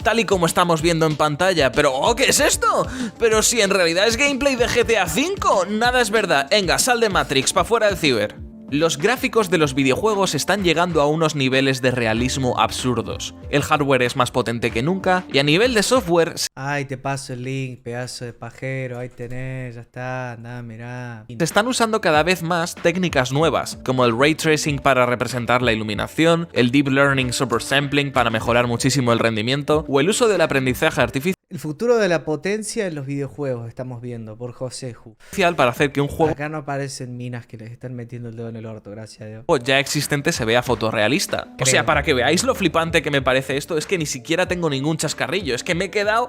tal y como estamos viendo en pantalla. Pero, ¿qué es esto? Pero si en realidad es gameplay de GTA V, nada es verdad. Venga, sal de Matrix, pa' fuera del ciber. Los gráficos de los videojuegos están llegando a unos niveles de realismo absurdos. El hardware es más potente que nunca y a nivel de software... Ay, te paso el link, pedazo de pajero, ahí tenés, ya está, anda, mirá. Se están usando cada vez más técnicas nuevas, como el Ray Tracing para representar la iluminación, el Deep Learning Super Sampling para mejorar muchísimo el rendimiento, o el uso del aprendizaje artificial El futuro de la potencia en los videojuegos estamos viendo por Joseju. para hacer que un juego Acá no aparecen minas que les están metiendo el dedo en el orto, gracias a Dios. ya existente se vea fotorrealista. O sea, para que veáis lo flipante que me parece esto, es que ni siquiera tengo ningún chascarrillo, es que me he quedado...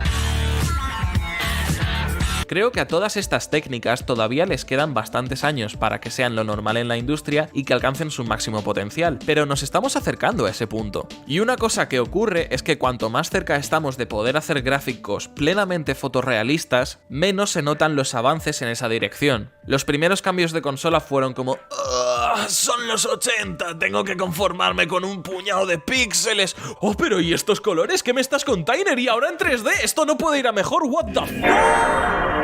Creo que a todas estas técnicas todavía les quedan bastantes años para que sean lo normal en la industria y que alcancen su máximo potencial, pero nos estamos acercando a ese punto. Y una cosa que ocurre es que cuanto más cerca estamos de poder hacer gráficos plenamente fotorrealistas, menos se notan los avances en esa dirección. Los primeros cambios de consola fueron como... son los 80, tengo que conformarme con un puñado de píxeles. Oh, pero ¿y estos colores? ¿Qué me estás container? Y ahora en 3D, esto no puede ir a mejor, what the fuck.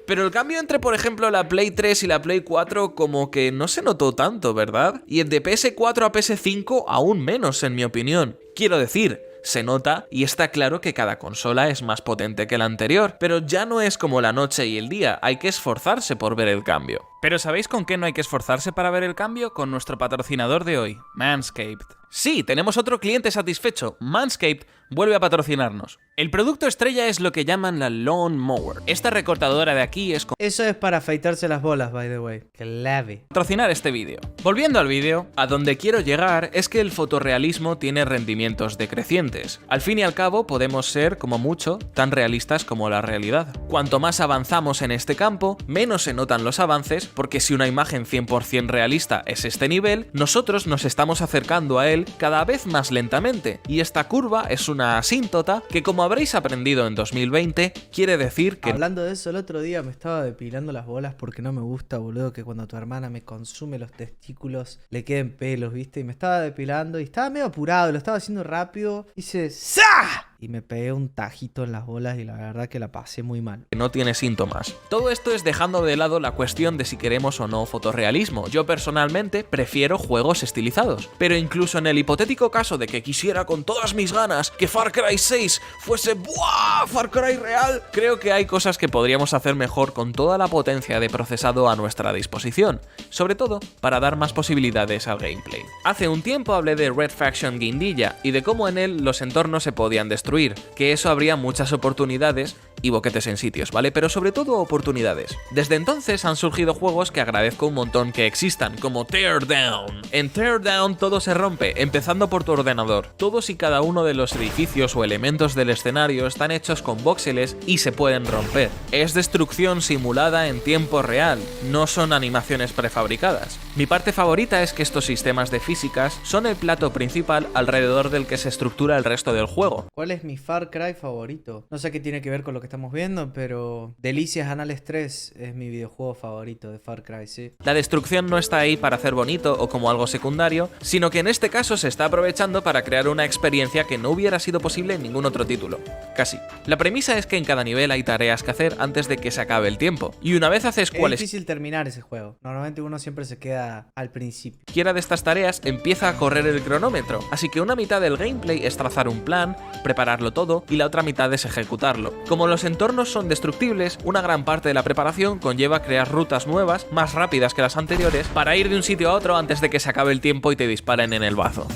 Pero el cambio entre, por ejemplo, la Play 3 y la Play 4 como que no se notó tanto, ¿verdad? Y el de PS4 a PS5 aún menos, en mi opinión. Quiero decir, se nota y está claro que cada consola es más potente que la anterior, pero ya no es como la noche y el día, hay que esforzarse por ver el cambio. ¿Pero sabéis con qué no hay que esforzarse para ver el cambio? Con nuestro patrocinador de hoy, Manscaped. Sí, tenemos otro cliente satisfecho. Manscaped vuelve a patrocinarnos. El producto estrella es lo que llaman la Lawn Mower. Esta recortadora de aquí es Eso es para afeitarse las bolas, by the way. Clave. patrocinar este vídeo. Volviendo al vídeo, a donde quiero llegar es que el fotorrealismo tiene rendimientos decrecientes. Al fin y al cabo, podemos ser, como mucho, tan realistas como la realidad. Cuanto más avanzamos en este campo, menos se notan los avances, porque si una imagen 100% realista es este nivel, nosotros nos estamos acercando a él cada vez más lentamente, y esta curva es una asíntota que, como habréis aprendido en 2020, quiere decir que... Hablando de eso, el otro día me estaba depilando las bolas porque no me gusta, boludo, que cuando tu hermana me consume los testículos le queden pelos, ¿viste? Y me estaba depilando y estaba medio apurado, lo estaba haciendo rápido. Hice ¡sa! Y me pegué un tajito en las bolas y la verdad que la pasé muy mal. no tiene síntomas. Todo esto es dejando de lado la cuestión de si queremos o no fotorrealismo. Yo personalmente prefiero juegos estilizados, pero incluso en el hipotético caso de que quisiera con todas mis ganas que Far Cry 6 fuese ¡buah! Far Cry real, creo que hay cosas que podríamos hacer mejor con toda la potencia de procesado a nuestra disposición, sobre todo para dar más posibilidades al gameplay. Hace un tiempo hablé de Red Faction Guindilla y de cómo en él los entornos se podían destruir, que eso habría muchas oportunidades y boquetes en sitios, ¿vale? Pero sobre todo oportunidades. Desde entonces han surgido juegos que agradezco un montón que existan, como Teardown. En Teardown todo se rompe, empezando por tu ordenador. Todos y cada uno de los edificios o elementos del escenario están hechos con voxeles y se pueden romper. Es destrucción simulada en tiempo real, no son animaciones prefabricadas. Mi parte favorita es que estos sistemas de físicas son el plato principal alrededor del que se estructura el resto del juego. ¿Cuál es mi Far Cry favorito? No sé qué tiene que ver con lo que estamos viendo, pero Delicias Anales 3 es mi videojuego favorito de Far Cry, sí. La destrucción no está ahí para hacer bonito o como algo secundario, sino que en este caso se está aprovechando para crear una experiencia que no hubiera sido posible en ningún otro título. Casi. La premisa es que en cada nivel hay tareas que hacer antes de que se acabe el tiempo. Y una vez haces Es difícil terminar ese juego. Normalmente uno siempre se queda al principio. cualquiera de estas tareas, empieza a correr el cronómetro. Así que una mitad del gameplay es trazar un plan, prepararlo todo, y la otra mitad es ejecutarlo. Como los entornos son destructibles, una gran parte de la preparación conlleva crear rutas nuevas, más rápidas que las anteriores, para ir de un sitio a otro antes de que se acabe el tiempo y te disparen en el bazo.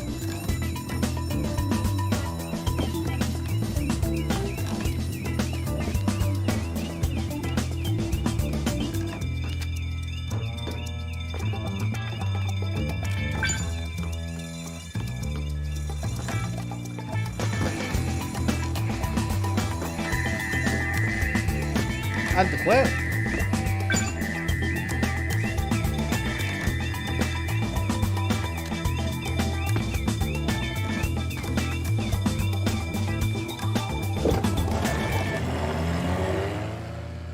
Alto juego.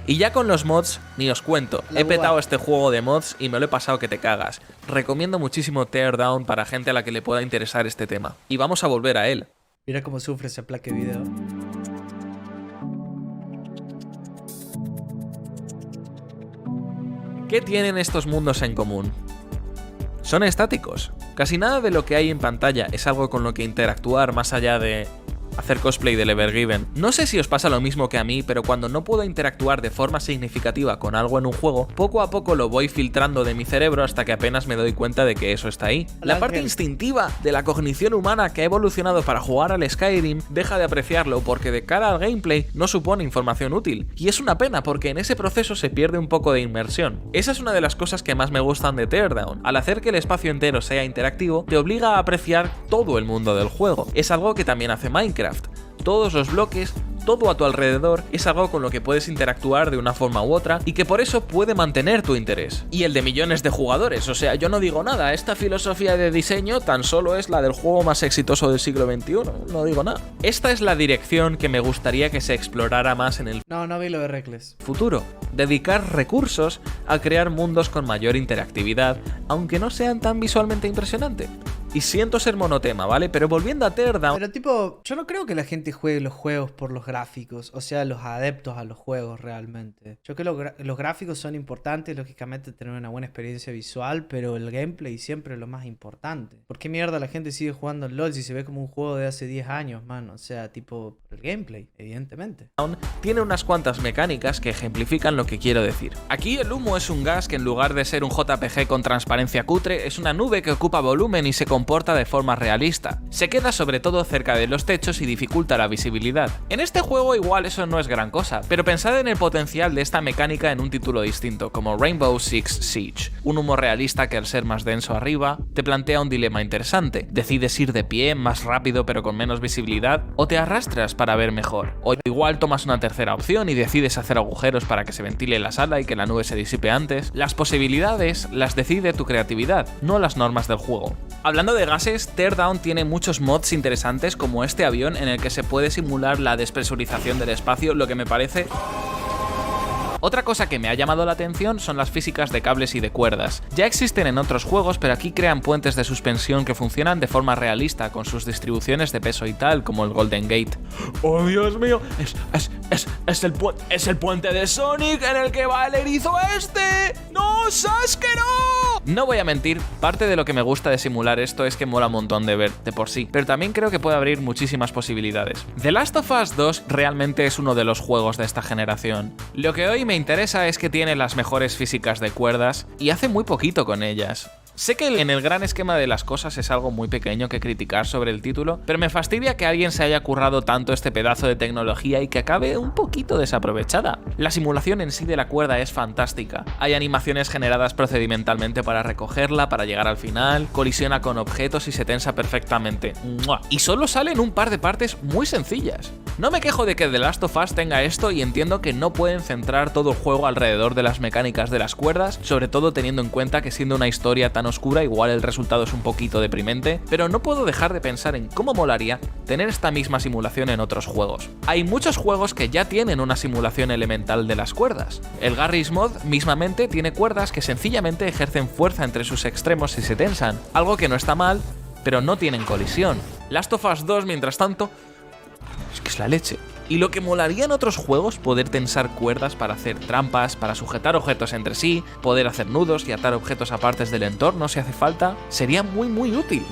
Y ya con los mods, ni os cuento. He petado este juego de mods y me lo he pasado que te cagas. Recomiendo muchísimo Teardown para gente a la que le pueda interesar este tema. Y vamos a volver a él. Mira cómo sufre ese plaque video. ¿Qué tienen estos mundos en común? Son estáticos. Casi nada de lo que hay en pantalla es algo con lo que interactuar más allá de hacer cosplay del Evergiven. No sé si os pasa lo mismo que a mí, pero cuando no puedo interactuar de forma significativa con algo en un juego, poco a poco lo voy filtrando de mi cerebro hasta que apenas me doy cuenta de que eso está ahí. La parte instintiva de la cognición humana que ha evolucionado para jugar al Skyrim deja de apreciarlo porque de cara al gameplay no supone información útil. Y es una pena porque en ese proceso se pierde un poco de inmersión. Esa es una de las cosas que más me gustan de Teardown. Al hacer que el espacio entero sea interactivo, te obliga a apreciar todo el mundo del juego. Es algo que también hace Minecraft. Todos los bloques, todo a tu alrededor es algo con lo que puedes interactuar de una forma u otra y que por eso puede mantener tu interés. Y el de millones de jugadores, o sea, yo no digo nada, esta filosofía de diseño tan solo es la del juego más exitoso del siglo XXI, no digo nada. Esta es la dirección que me gustaría que se explorara más en el No vi lo de Reckless. futuro. Dedicar recursos a crear mundos con mayor interactividad, aunque no sean tan visualmente impresionantes. Y siento ser monotema, ¿vale? Pero volviendo a Teardown... Pero tipo, yo no creo que la gente juegue los juegos por los gráficos, o sea, los adeptos a los juegos realmente. Yo creo que los gráficos son importantes, lógicamente tener una buena experiencia visual, pero el gameplay siempre es lo más importante. ¿Por qué mierda la gente sigue jugando al LoL si se ve como un juego de hace 10 años, man? O sea, tipo, el gameplay, evidentemente. Tiene unas cuantas mecánicas que ejemplifican lo que quiero decir. Aquí el humo es un gas que en lugar de ser un JPG con transparencia cutre, es una nube que ocupa volumen y se comporta de forma realista. Se queda sobre todo cerca de los techos y dificulta la visibilidad. En este juego igual eso no es gran cosa, pero pensad en el potencial de esta mecánica en un título distinto, como Rainbow Six Siege. Un humo realista que al ser más denso arriba, te plantea un dilema interesante. ¿Decides ir de pie, más rápido pero con menos visibilidad? ¿O te arrastras para ver mejor? O igual tomas una tercera opción y decides hacer agujeros para que se ventile la sala y que la nube se disipe antes. Las posibilidades las decide tu creatividad, no las normas del juego. Hablando de gases, Teardown tiene muchos mods interesantes como este avión en el que se puede simular la despresurización del espacio, lo que me parece... Otra cosa que me ha llamado la atención son las físicas de cables y de cuerdas. Ya existen en otros juegos, pero aquí crean puentes de suspensión que funcionan de forma realista, con sus distribuciones de peso y tal, como el Golden Gate. ¡Oh, Dios mío! ¡Es el puente de Sonic en el que va el erizo este! ¡No, Sasuke, no! No voy a mentir, parte de lo que me gusta de simular esto es que mola un montón de ver, de por sí, pero también creo que puede abrir muchísimas posibilidades. The Last of Us 2 realmente es uno de los juegos de esta generación. Lo que hoy me interesa es que tiene las mejores físicas de cuerdas y hace muy poquito con ellas. Sé que en el gran esquema de las cosas es algo muy pequeño que criticar sobre el título, pero me fastidia que alguien se haya currado tanto este pedazo de tecnología y que acabe un poquito desaprovechada. La simulación en sí de la cuerda es fantástica. Hay animaciones generadas procedimentalmente para recogerla, para llegar al final, colisiona con objetos y se tensa perfectamente. ¡Mua! Y solo salen un par de partes muy sencillas. No me quejo de que The Last of Us tenga esto y entiendo que no pueden centrar todo el juego alrededor de las mecánicas de las cuerdas, sobre todo teniendo en cuenta que siendo una historia tan oscura igual el resultado es un poquito deprimente, pero no puedo dejar de pensar en cómo molaría tener esta misma simulación en otros juegos. Hay muchos juegos que ya tienen una simulación elemental de las cuerdas. El Garry's Mod mismamente tiene cuerdas que sencillamente ejercen fuerza entre sus extremos y se tensan, algo que no está mal, pero no tienen colisión. Last of Us 2, mientras tanto, es que es la leche. Y lo que molaría en otros juegos, poder tensar cuerdas para hacer trampas, para sujetar objetos entre sí, poder hacer nudos y atar objetos a partes del entorno si hace falta, sería muy útil.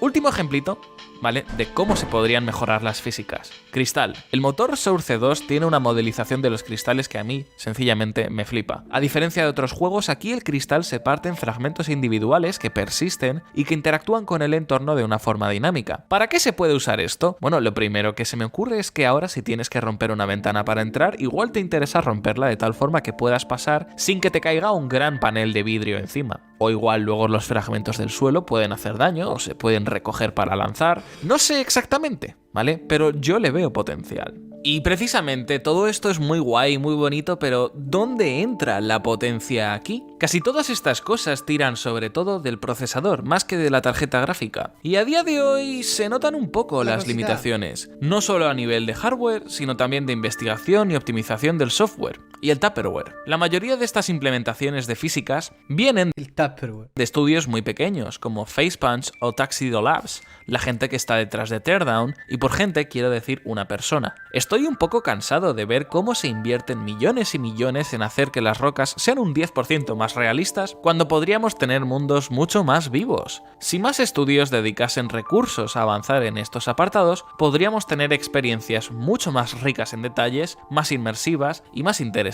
Último ejemplito, ¿vale?, de cómo se podrían mejorar las físicas. Cristal. El motor Source 2 tiene una modelización de los cristales que a mí, sencillamente, me flipa. A diferencia de otros juegos, aquí el cristal se parte en fragmentos individuales que persisten y que interactúan con el entorno de una forma dinámica. ¿Para qué se puede usar esto? Bueno, lo primero que se me ocurre es que ahora si tienes que romper una ventana para entrar, igual te interesa romperla de tal forma que puedas pasar sin que te caiga un gran panel de vidrio encima. O igual luego los fragmentos del suelo pueden hacer daño o se pueden recoger para lanzar. No sé exactamente, ¿vale? Pero yo le veo potencial. Y precisamente todo esto es muy guay, muy bonito, pero ¿dónde entra la potencia aquí? Casi todas estas cosas tiran sobre todo del procesador, más que de la tarjeta gráfica. Y a día de hoy se notan un poco las limitaciones, no solo a nivel de hardware, sino también de investigación y optimización del software y el Tupperware. La mayoría de estas implementaciones de físicas vienen de estudios muy pequeños, como Facepunch o Tuxedo Labs, la gente que está detrás de Teardown, y por gente quiero decir una persona. Estoy un poco cansado de ver cómo se invierten millones y millones en hacer que las rocas sean un 10% más realistas cuando podríamos tener mundos mucho más vivos. Si más estudios dedicasen recursos a avanzar en estos apartados, podríamos tener experiencias mucho más ricas en detalles, más inmersivas y más interesantes.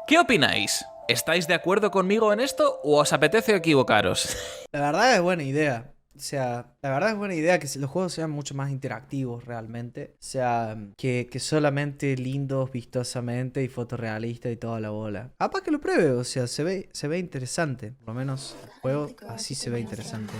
¿Qué opináis? ¿Estáis de acuerdo conmigo en esto o os apetece equivocaros? La verdad es buena idea. O sea, la verdad es buena idea que los juegos sean mucho más interactivos realmente. O sea, que solamente lindos vistosamente y fotorrealistas y toda la bola. Capaz que lo pruebe, o sea, se ve interesante. Por lo menos el juego así se ve interesante.